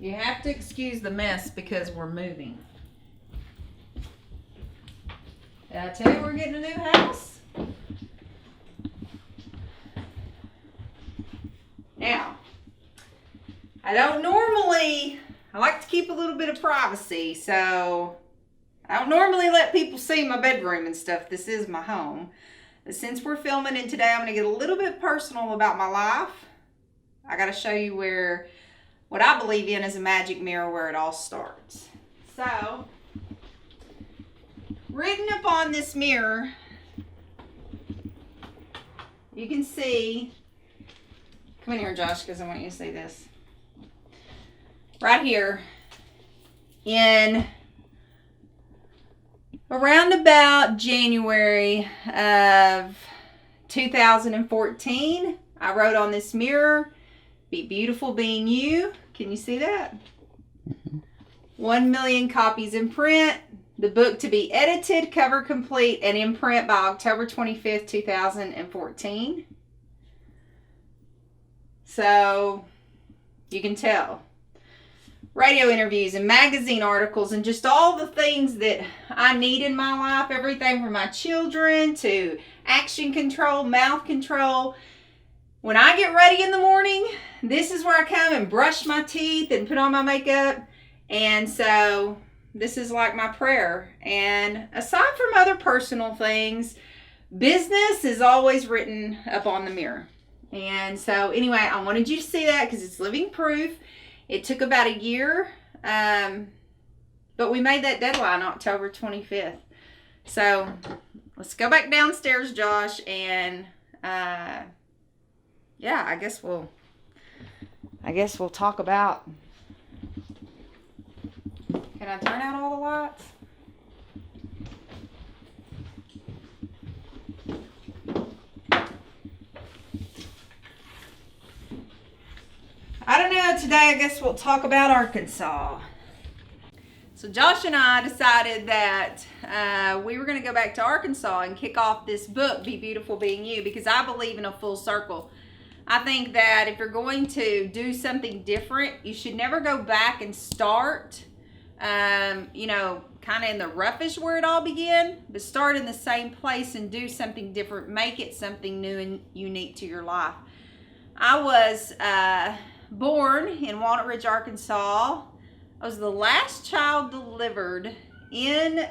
You have to excuse the mess because we're moving. Did I tell you we're getting a new house? Now, I like to keep a little bit of privacy, so I don't normally let people see my bedroom and stuff. This is my home. But since we're filming it today, I'm going to get a little bit personal about my life. I got to show you what I believe in is a magic mirror where it all starts. So, written upon this mirror, you can see, come in here, Josh, because I want you to see this. Right here, in around about January of 2014, I wrote on this mirror, "Be beautiful being you." Can you see that? 1 million copies in print. The book to be edited, cover complete, and in print by October 25th, 2014. So, you can tell. Radio interviews and magazine articles and just all the things that I need in my life. Everything from my children to action control, mouth control. When I get ready in the morning, this is where I come and brush my teeth and put on my makeup. And so this is like my prayer. And aside from other personal things, business is always written up on the mirror. And so anyway, I wanted you to see that because it's living proof. It took about a year, but we made that deadline October 25th. So let's go back downstairs, Josh, and yeah, I guess we'll talk about. Can I turn out all the lights? I don't know. Today, I guess we'll talk about Arkansas. So Josh and I decided that we were going to go back to Arkansas and kick off this book, Be Beautiful Being You, because I believe in a full circle. I think that if you're going to do something different, you should never go back and start, kind of in the roughest where it all began, but start in the same place and do something different. Make it something new and unique to your life. I was born in Walnut Ridge, Arkansas. I was the last child delivered in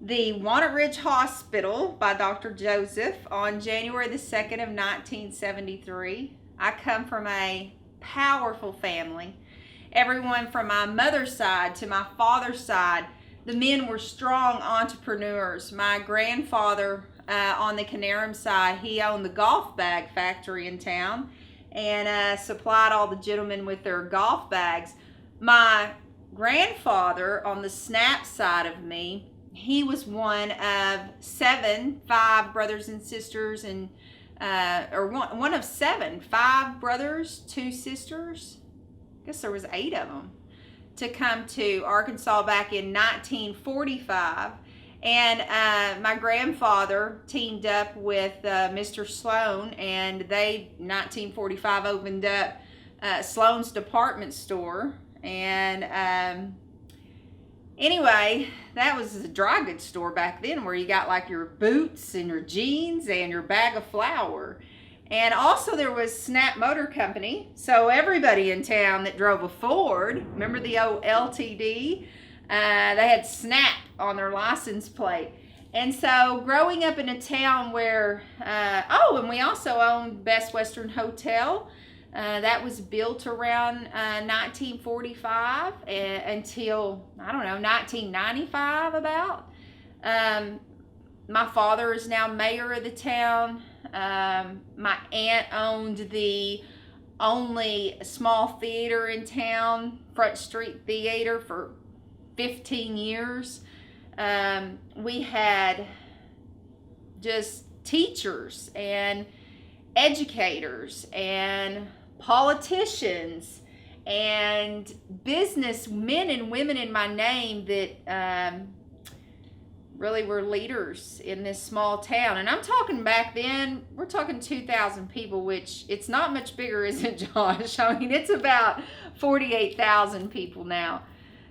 the Walnut Ridge Hospital by Dr. Joseph on January the 2nd of 1973. I come from a powerful family. Everyone from my mother's side to my father's side, the men were strong entrepreneurs. My grandfather on the Canarum side, he owned the golf bag factory in town and supplied all the gentlemen with their golf bags. My grandfather on the Snap side of me, he was one of five brothers and sisters, and one of seven, 5 brothers, 2 sisters. I guess there was 8 of them to come to Arkansas back in 1945. And my grandfather teamed up with Mr. Sloan, and they, 1945, opened up Sloan's department store. And anyway, that was a dry goods store back then where you got like your boots and your jeans and your bag of flour. And also there was Snap Motor Company. So everybody in town that drove a Ford, remember the old LTD? They had Snap on their license plate. And so growing up in a town where, and we also owned Best Western Hotel. That was built around 1945 until, 1995 about. My father is now mayor of the town. My aunt owned the only small theater in town, Front Street Theater, for 15 years. We had just teachers and educators and politicians and business men and women in my name really were leaders in this small town. And I'm talking back then, we're talking 2,000 people, which it's not much bigger, is it, Josh? I mean, it's about 48,000 people now.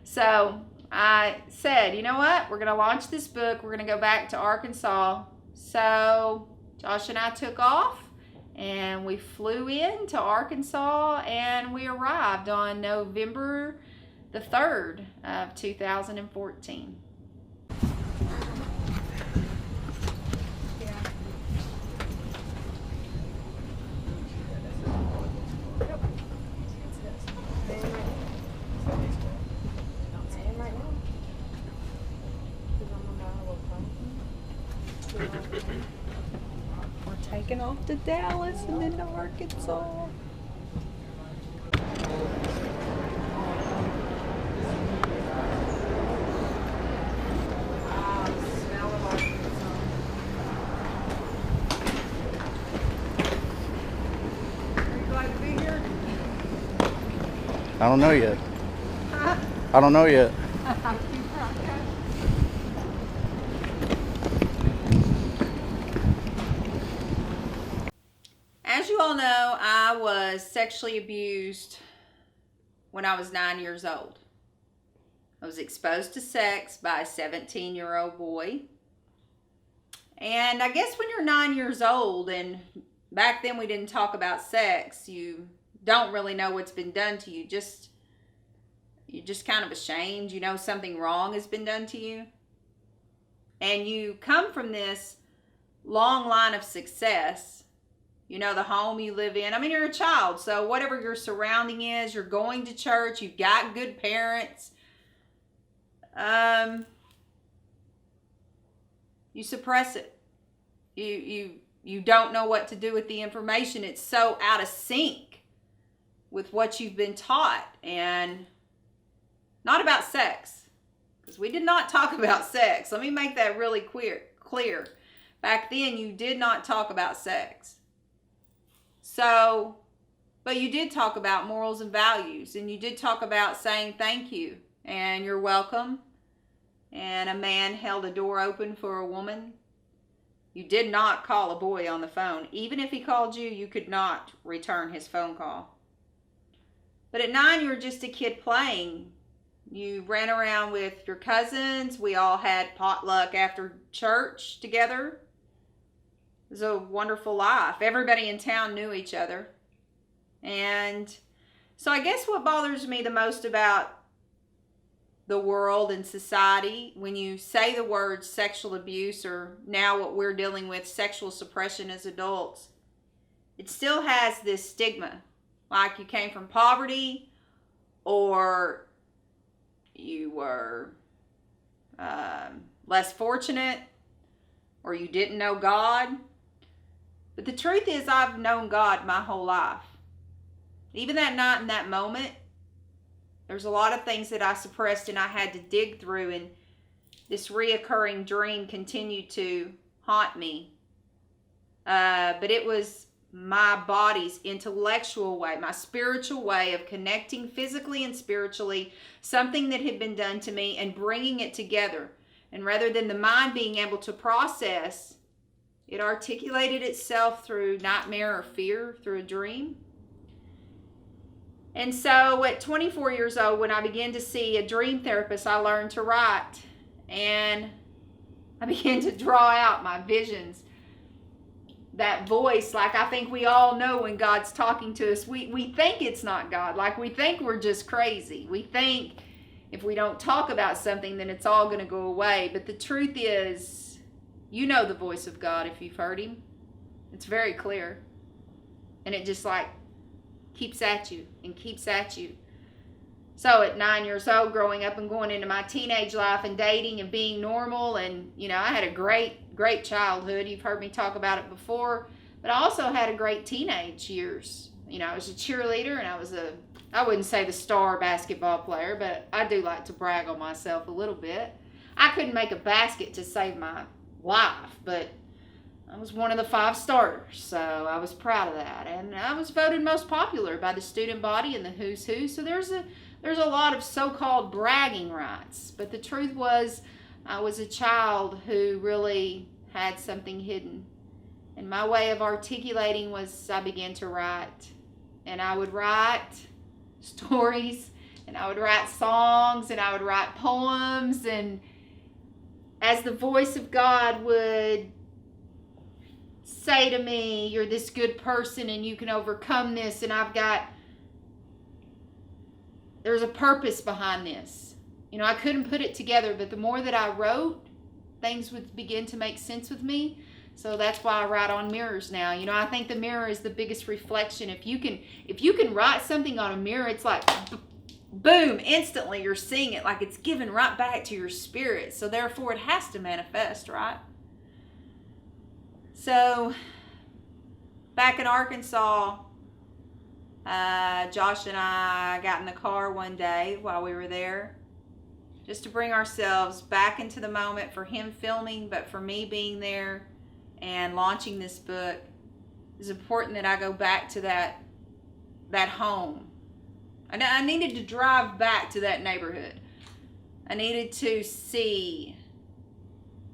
So I said, you know what? We're going to launch this book. We're going to go back to Arkansas. So Josh and I took off and we flew in to Arkansas, and we arrived on November the 3rd of 2014. We're taking off to Dallas and then to Arkansas. I don't know yet. I don't know yet. As you all know, I was sexually abused when I was 9 years old. I was exposed to sex by a 17-year-old boy. And I guess when you're 9 years old, and back then we didn't talk about sex, you don't really know what's been done to you. You're just kind of ashamed. You know something wrong has been done to you. And you come from this long line of success. You know, the home you live in. I mean, you're a child, so whatever your surrounding is, you're going to church, you've got good parents. You suppress it. You don't know what to do with the information. It's so out of sync with what you've been taught. And not about sex, because we did not talk about sex. Let me make that really clear. Back then, you did not talk about sex. So, but you did talk about morals and values, and you did talk about saying thank you and you're welcome. And a man held a door open for a woman. You did not call a boy on the phone. Even if he called you, you could not return his phone call. But at 9, you were just a kid playing. You ran around with your cousins. We all had potluck after church together. It was a wonderful life. Everybody in town knew each other. And so I guess what bothers me the most about the world and society, when you say the word sexual abuse, or now what we're dealing with, sexual suppression as adults, it still has this stigma. Like you came from poverty, or you were less fortunate, or you didn't know God. But the truth is, I've known God my whole life. Even that night in that moment, there's a lot of things that I suppressed and I had to dig through, and this reoccurring dream continued to haunt me. But it was my body's intellectual way, my spiritual way of connecting physically and spiritually, something that had been done to me, and bringing it together. And rather than the mind being able to process, it articulated itself through nightmare or fear, through a dream. And so at 24 years old, when I began to see a dream therapist, I learned to write. And I began to draw out my visions. That voice, like I think we all know when God's talking to us, we think it's not God. Like we think we're just crazy. We think if we don't talk about something, then it's all going to go away. But the truth is, you know the voice of God if you've heard him. It's very clear. And it just like keeps at you and keeps at you. So at 9 years old, growing up and going into my teenage life and dating and being normal, and you know, I had a great childhood. You've heard me talk about it before, but I also had a great teenage years. You know, I was a cheerleader, and I wouldn't say the star basketball player, but I do like to brag on myself a little bit. I couldn't make a basket to save my life, but I was one of the 5 starters, so I was proud of that. And I was voted most popular by the student body and the who's who, so there's a lot of so-called bragging rights. But the truth was, I was a child who really had something hidden. And my way of articulating was I began to write. And I would write stories, and I would write songs, and I would write poems. And as the voice of God would say to me, you're this good person and you can overcome this, and there's a purpose behind this. You know, I couldn't put it together, but the more that I wrote, things would begin to make sense with me. So that's why I write on mirrors now. You know, I think the mirror is the biggest reflection. If you can write something on a mirror, it's like boom, instantly you're seeing it, like it's given right back to your spirit. So therefore it has to manifest, right? So back in Arkansas, Josh and I got in the car one day while we were there, just to bring ourselves back into the moment for him filming, but for me being there and launching this book. It's important that I go back to that home. I needed to drive back to that neighborhood. I needed to see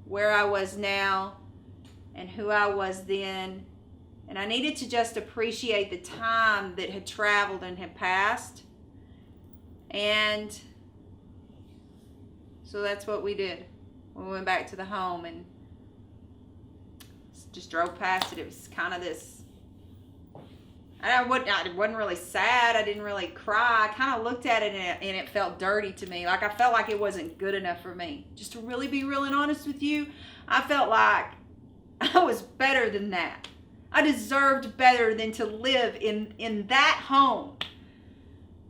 where I was now and who I was then. And I needed to just appreciate the time that had traveled and had passed. And so that's what we did. We went back to the home and just drove past it. It was kind of this, I wasn't really sad. I didn't really cry. I kind of looked at it and it felt dirty to me. Like I felt like it wasn't good enough for me. Just to really be real and honest with you, I felt like I was better than that. I deserved better than to live in that home.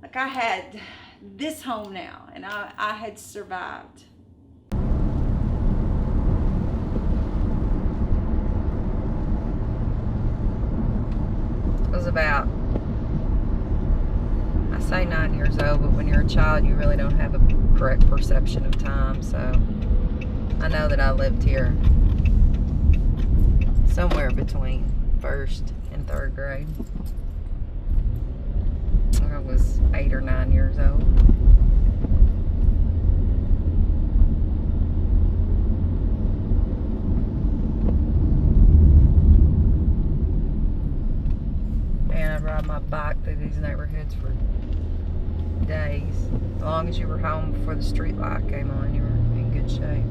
Like I had this home now, and I had survived. I was about, I say 9 years old, but when you're a child, you really don't have a correct perception of time. So I know that I lived here somewhere between 1st and 3rd grade. I was 8 or 9 years old. Man, I'd ride my bike through these neighborhoods for days. As long as you were home before the street light came on, you were in good shape.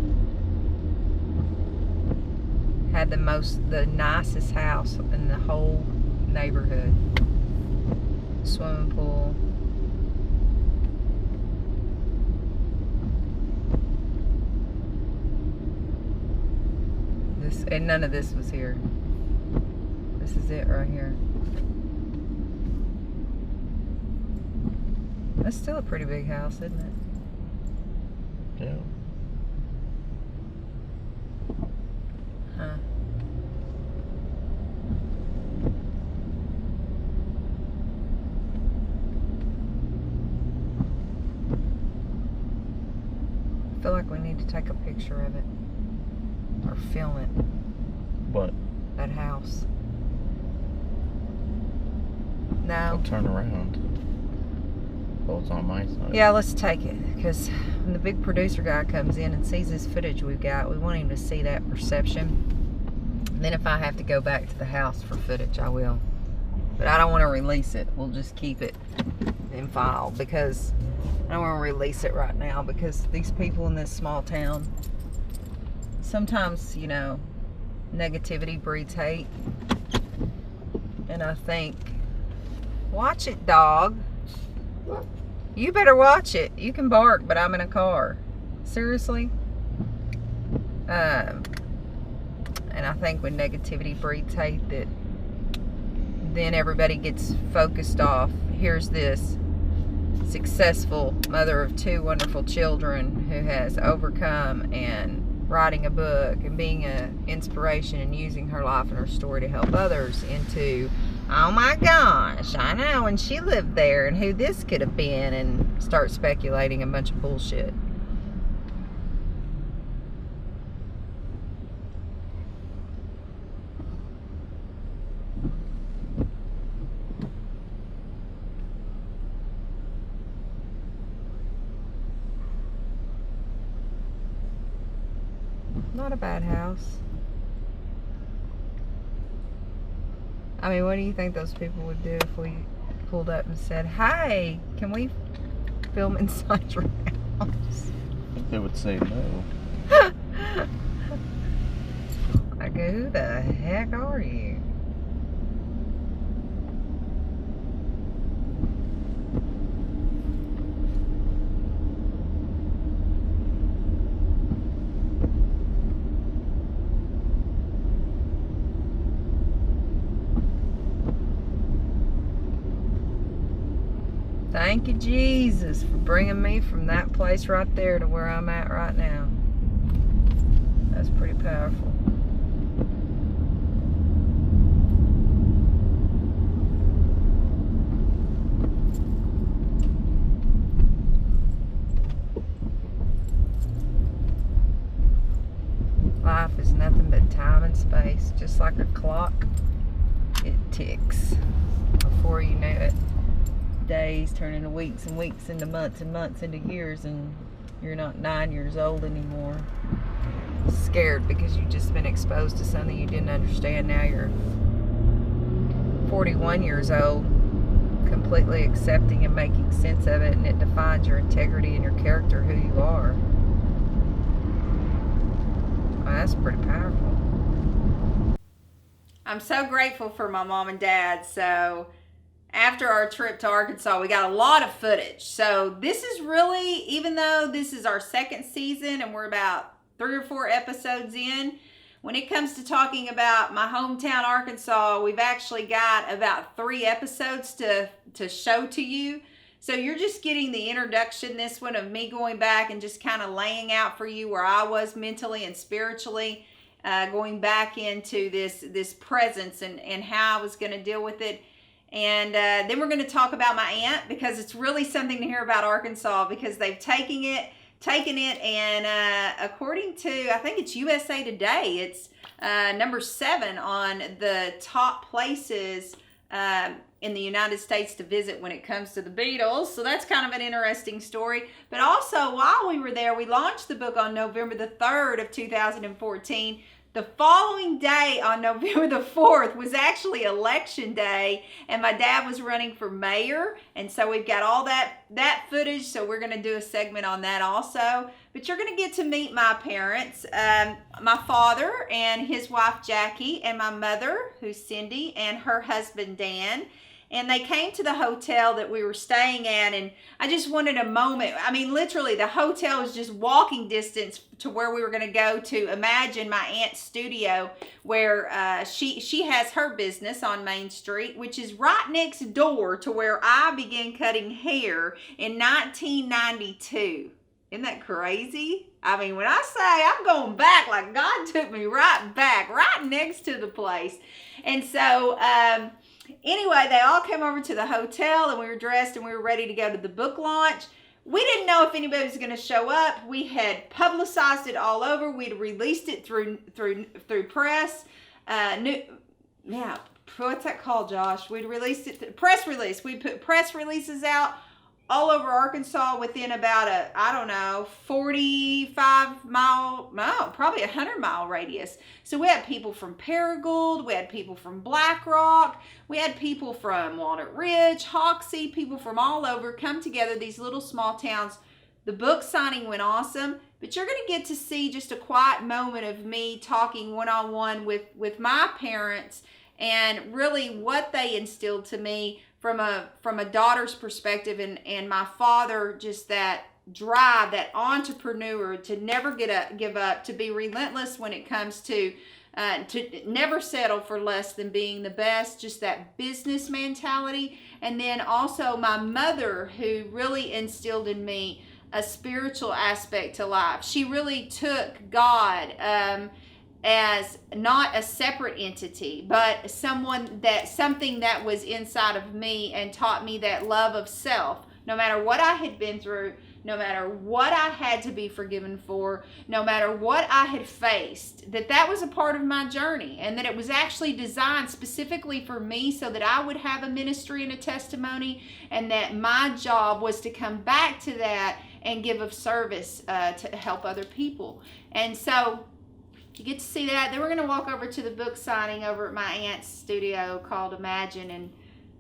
Had the nicest house in the whole neighborhood. Swimming pool. And none of this was here. This is it right here. That's still a pretty big house, isn't it? Yeah. Huh. I feel like we need to take a picture of it or film it. What? That house. No. I'll turn around. Oh, it's on my side. Yeah, let's take it, because when the big producer guy comes in and sees this footage we've got, we want him to see that perception. And then if I have to go back to the house for footage, I will. But I don't want to release it. We'll just keep it in file, because I don't want to release it right now, because these people in this small town, sometimes, you know, negativity breeds hate. And I think, watch it, dog. You better watch it. You can bark, but I'm in a car. Seriously? And I think when negativity breeds hate, that then everybody gets focused off. Here's this successful mother of 2 wonderful children who has overcome and writing a book and being an inspiration and using her life and her story to help others, into, oh my gosh, I know, and she lived there, and who this could have been, and start speculating a bunch of bullshit. Not a bad house. I mean, what do you think those people would do if we pulled up and said, "Hi, can we film inside your house?" I think they would say no. I go, who the heck are you? Thank you, Jesus, for bringing me from that place right there to where I'm at right now. That's pretty powerful. Life is nothing but time and space. Just like a clock, it ticks. Before you know it, days turn into weeks and weeks into months and months into years, and you're not 9 years old anymore. Scared because you've just been exposed to something you didn't understand. Now you're 41 years old, completely accepting and making sense of it, and it defines your integrity and your character, who you are. Well, that's pretty powerful. I'm so grateful for my mom and dad. So after our trip to Arkansas, we got a lot of footage. So this is really, even though this is our second season and we're about 3 or 4 episodes in, when it comes to talking about my hometown Arkansas, we've actually got about 3 episodes to show to you. So you're just getting the introduction, this one, of me going back and just kind of laying out for you where I was mentally and spiritually, going back into this presence and how I was going to deal with it. And then we're going to talk about my aunt, because it's really something to hear about Arkansas, because they've taken it and according to, I think it's USA Today, it's number 7 on the top places in the United States to visit when it comes to the Beatles. So that's kind of an interesting story. But also, while we were there, we launched the book on November the 3rd of 2014. The following day, on November the 4th, was actually election day, and my dad was running for mayor, and so we've got all that footage, so we're going to do a segment on that also. But you're going to get to meet my parents, my father and his wife Jackie, and my mother, who's Cindy, and her husband Dan. And they came to the hotel that we were staying at, and I just wanted a moment. I mean, literally, the hotel was just walking distance to where we were going to go to Imagine, my aunt's studio, where she has her business on Main Street, which is right next door to where I began cutting hair in 1992. Isn't that crazy? I mean, when I say I'm going back, like God took me right back, right next to the place. And so, anyway, they all came over to the hotel, and we were dressed and we were ready to go to the book launch. We didn't know if anybody was going to show up. We had publicized it all over. We'd released it through press. What's that called, Josh? We'd released it, press release. We put press releases out all over Arkansas within about 45 mile, no, probably 100 mile radius. So we had people from Paragould, we had people from Black Rock, we had people from Walnut Ridge, Hoxie, people from all over come together, these little small towns. The book signing went awesome, but you're going to get to see just a quiet moment of me talking one-on-one with my parents, and really what they instilled to me from a daughter's perspective, and my father, just that drive, that entrepreneur, to never give up, to be relentless when it comes to never settle for less than being the best, just that business mentality. And then also my mother, who really instilled in me a spiritual aspect to life. She really took God as not a separate entity, but something that was inside of me, and taught me that love of self. No matter what I had been through, no matter what I had to be forgiven for, no matter what I had faced, that was a part of my journey, and that it was actually designed specifically for me so that I would have a ministry and a testimony, and that my job was to come back to that and give of service to help other people. And so you get to see that. Then we're going to walk over to the book signing over at my aunt's studio called Imagine, and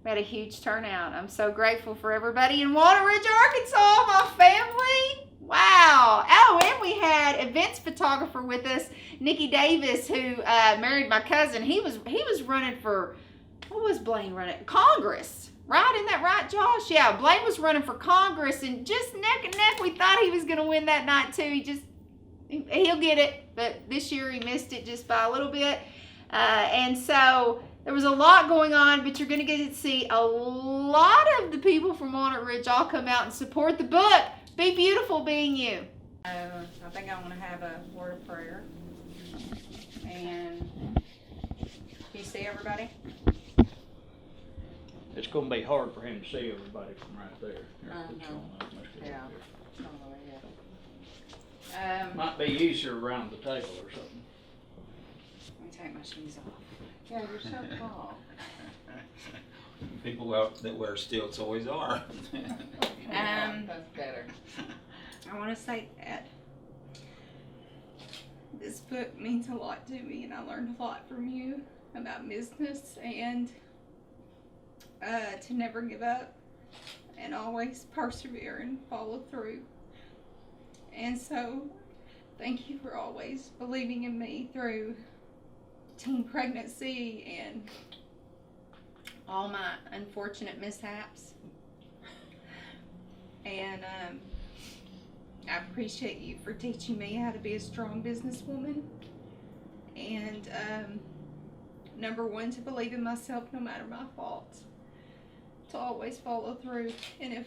we had a huge turnout. I'm so grateful for everybody in Walnut Ridge, Arkansas, my family. Wow. Oh, and we had events photographer with us, Nikki Davis, who married my cousin. He was running for, what was Blaine running? Congress. Right? Isn't that right, Josh? Yeah, Blaine was running for Congress, and just neck and neck, we thought he was going to win that night too. He'll get it, but this year he missed it just by a little bit. And so there was a lot going on, but you're going to get to see a lot of the people from Walnut Ridge all come out and support the book. Be beautiful being you. I think I want to have a word of prayer. And can you see everybody? It's going to be hard for him to see everybody from right there. Yeah. Might be easier around the table or something. Let me take my shoes off. Yeah, you're so tall. People that wear stilts always are. That's better. I want to say that this book means a lot to me, and I learned a lot from you about business and to never give up and always persevere and follow through. And so, thank you for always believing in me through teen pregnancy and all my unfortunate mishaps. And I appreciate you for teaching me how to be a strong businesswoman. And number one, to believe in myself no matter my faults. To always follow through. And if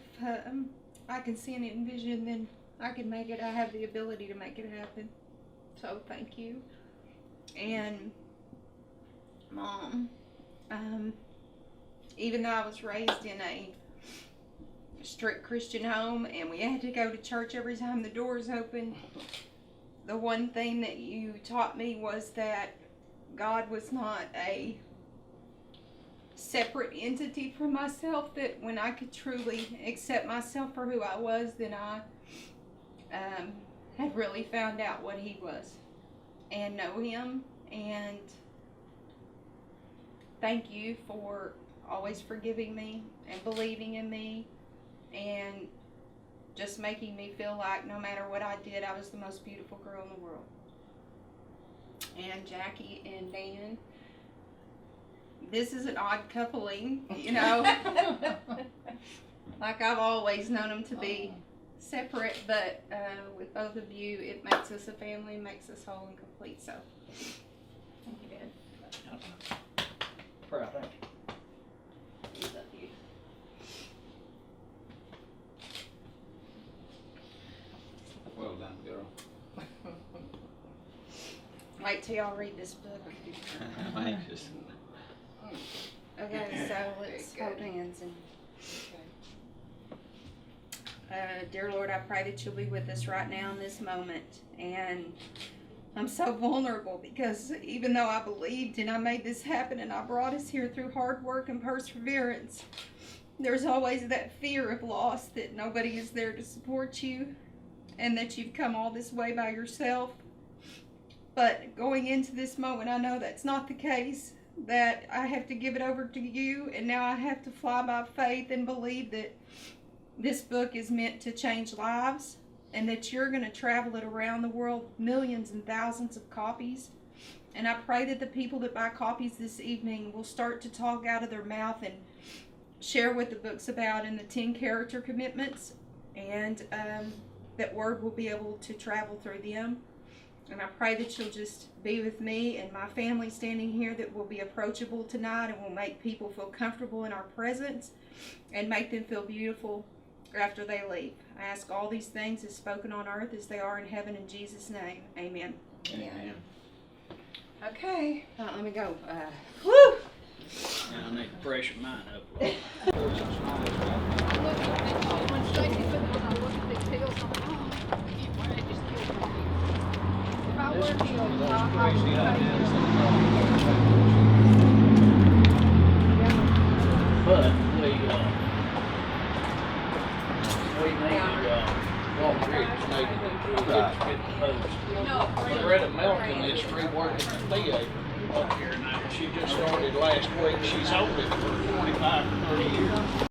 I can see and envision, then I can make it. I have the ability to make it happen. So thank you. And Mom, even though I was raised in a strict Christian home and we had to go to church every time the doors opened, the one thing that you taught me was that God was not a separate entity from myself, that when I could truly accept myself for who I was, then I had really found out what He was and know Him. And thank you for always forgiving me and believing in me and just making me feel like no matter what I did, I was the most beautiful girl in the world. And Jackie and Dan, this is an odd coupling, you know. Like I've always known them to be separate, but with both of you, it makes us a family, makes us whole and complete. So, thank you, Dad. Proud of you. Love you. Well done, girl. Wait till y'all read this book. I'm anxious. Okay, so let's hold hands and. Dear Lord, I pray that you'll be with us right now in this moment. And I'm so vulnerable because even though I believed and I made this happen and I brought us here through hard work and perseverance, there's always that fear of loss, that nobody is there to support you and that you've come all this way by yourself. But going into this moment, I know that's not the case, that I have to give it over to you, and now I have to fly by faith and believe that this book is meant to change lives and that you're going to travel it around the world, millions and thousands of copies. And I pray that the people that buy copies this evening will start to talk out of their mouth and share what the book's about and the 10 character commitments, and that word will be able to travel through them. And I pray that you'll just be with me and my family standing here, that will be approachable tonight and will make people feel comfortable in our presence and make them feel beautiful after they leave. I ask all these things as spoken on earth as they are in heaven, in Jesus' name. Amen. Amen. Okay, let me go. Woo! Now I need to freshen mine up a little. But we need to walk through the snake. Loretta Melton is reworking the theater up here now. She just started last week. She's owned it for 25 or 30 years.